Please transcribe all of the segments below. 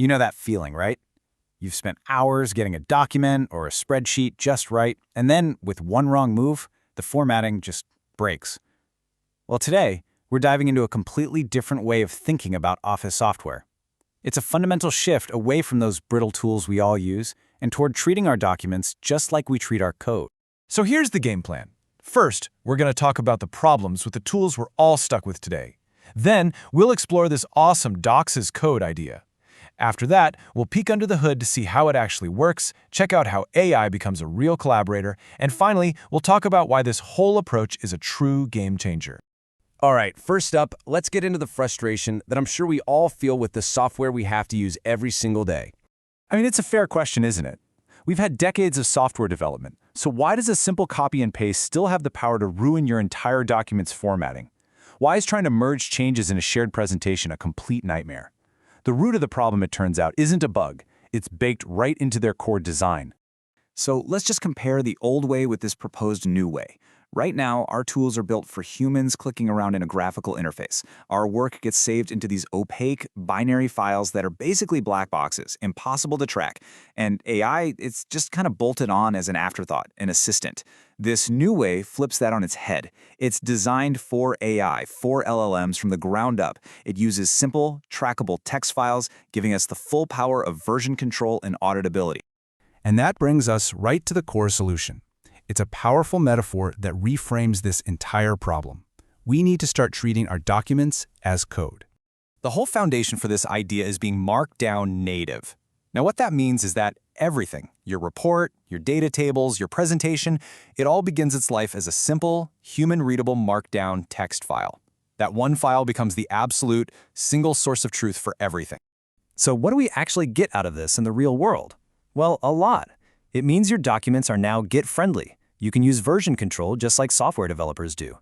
You know that feeling, right? You've spent hours getting a document or a spreadsheet just right, and then, with one wrong move, the formatting just breaks. Well, today, we're diving into a completely different way of thinking about Office software. It's a fundamental shift away from those brittle tools we all use and toward treating our documents just like we treat our code. So here's the game plan. First, we're going to talk about the problems with the tools we're all stuck with today. Then, we'll explore this awesome Docs as Code idea. After that, we'll peek under the hood to see how it actually works, check out how AI becomes a real collaborator, and finally, we'll talk about why this whole approach is a true game changer. All right, first up, let's get into the frustration that I'm sure we all feel with the software we have to use every single day. I mean, it's a fair question, isn't it? We've had decades of software development, so why does a simple copy and paste still have the power to ruin your entire document's formatting? Why is trying to merge changes in a shared presentation a complete nightmare? The root of the problem, it turns out, isn't a bug. It's baked right into their core design. So let's just compare the old way with this proposed new way. Right now, our tools are built for humans clicking around in a graphical interface. Our work gets saved into these opaque, binary files that are basically black boxes, impossible to track. And AI, it's just kind of bolted on as an afterthought, an assistant. This new way flips that on its head. It's designed for AI, for LLMs from the ground up. It uses simple, trackable text files, giving us the full power of version control and auditability. And that brings us right to the core solution. It's a powerful metaphor that reframes this entire problem. We need to start treating our documents as code. The whole foundation for this idea is being Markdown-native. Now, what that means is that everything, your report, your data tables, your presentation, it all begins its life as a simple, human-readable Markdown text file. That one file becomes the absolute, single source of truth for everything. So what do we actually get out of this in the real world? Well, a lot. It means your documents are now Git-friendly. You can use version control just like software developers do.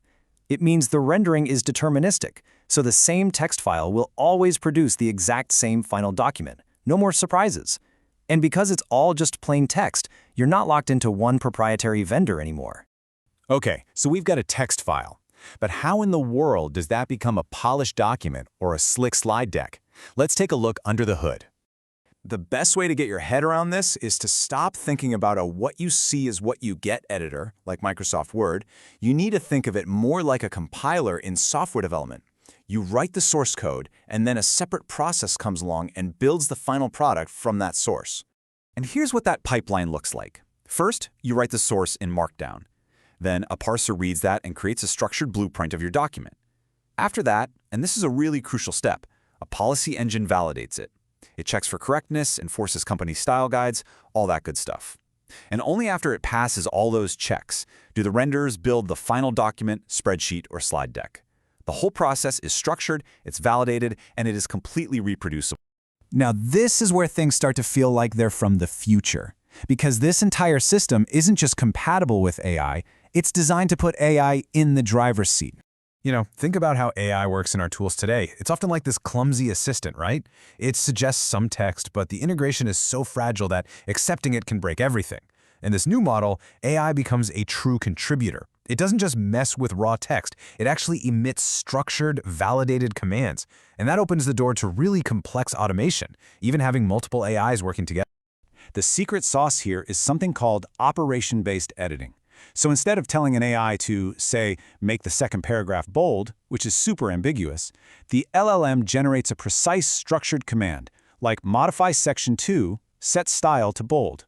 It means the rendering is deterministic, so the same text file will always produce the exact same final document. No more surprises. And because it's all just plain text, you're not locked into one proprietary vendor anymore. Okay, so we've got a text file. But how in the world does that become a polished document or a slick slide deck? Let's take a look under the hood. The best way to get your head around this is to stop thinking about a what you see is what you get editor, like Microsoft Word. You need to think of it more like a compiler in software development. You write the source code, and then a separate process comes along and builds the final product from that source. And here's what that pipeline looks like. First, you write the source in Markdown. Then a parser reads that and creates a structured blueprint of your document. After that, and this is a really crucial step, a policy engine validates it. It checks for correctness, enforces company style guides, all that good stuff. And only after it passes all those checks do the renderers build the final document, spreadsheet, or slide deck. The whole process is structured, it's validated, and it is completely reproducible. Now, this is where things start to feel like they're from the future. Because this entire system isn't just compatible with AI, it's designed to put AI in the driver's seat. You know, think about how AI works in our tools today. It's often like this clumsy assistant, right? It suggests some text, but the integration is so fragile that accepting it can break everything. In this new model, AI becomes a true contributor. It doesn't just mess with raw text, it actually emits structured, validated commands. And that opens the door to really complex automation, even having multiple AIs working together. The secret sauce here is something called operation-based editing. So instead of telling an AI to, say, make the second paragraph bold, which is super ambiguous, the LLM generates a precise structured command, like modify section 2, set style to bold.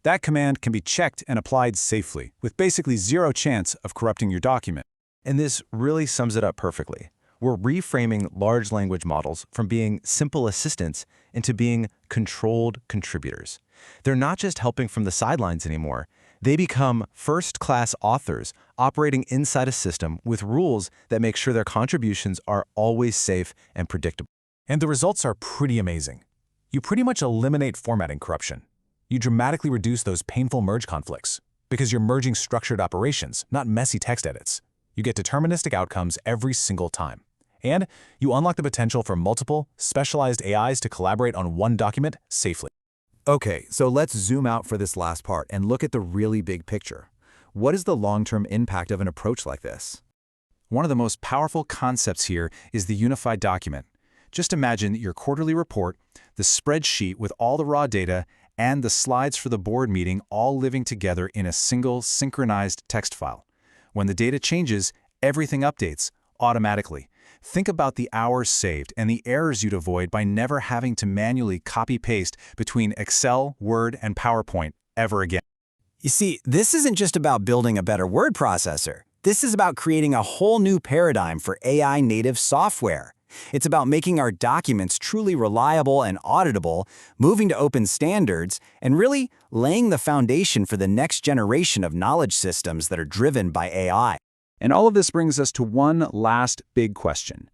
That command can be checked and applied safely, with basically zero chance of corrupting your document. And this really sums it up perfectly. We're reframing large language models from being simple assistants into being controlled contributors. They're not just helping from the sidelines anymore. They become first-class authors operating inside a system with rules that make sure their contributions are always safe and predictable. And the results are pretty amazing. You pretty much eliminate formatting corruption. You dramatically reduce those painful merge conflicts because you're merging structured operations, not messy text edits. You get deterministic outcomes every single time. And you unlock the potential for multiple, specialized AIs to collaborate on one document safely. Okay, so let's zoom out for this last part and look at the really big picture. What is the long-term impact of an approach like this? One of the most powerful concepts here is the unified document. Just imagine your quarterly report, the spreadsheet with all the raw data, and the slides for the board meeting all living together in a single synchronized text file. When the data changes, everything updates automatically. Think about the hours saved and the errors you'd avoid by never having to manually copy-paste between Excel, Word, and PowerPoint ever again. You see, this isn't just about building a better word processor. This is about creating a whole new paradigm for AI-native software. It's about making our documents truly reliable and auditable, moving to open standards, and really laying the foundation for the next generation of knowledge systems that are driven by AI. And all of this brings us to one last big question.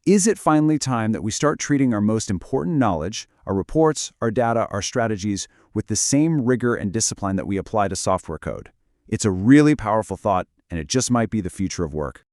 Is it finally time that we start treating our most important knowledge, our reports, our data, our strategies, with the same rigor and discipline that we apply to software code? It's a really powerful thought, and it just might be the future of work.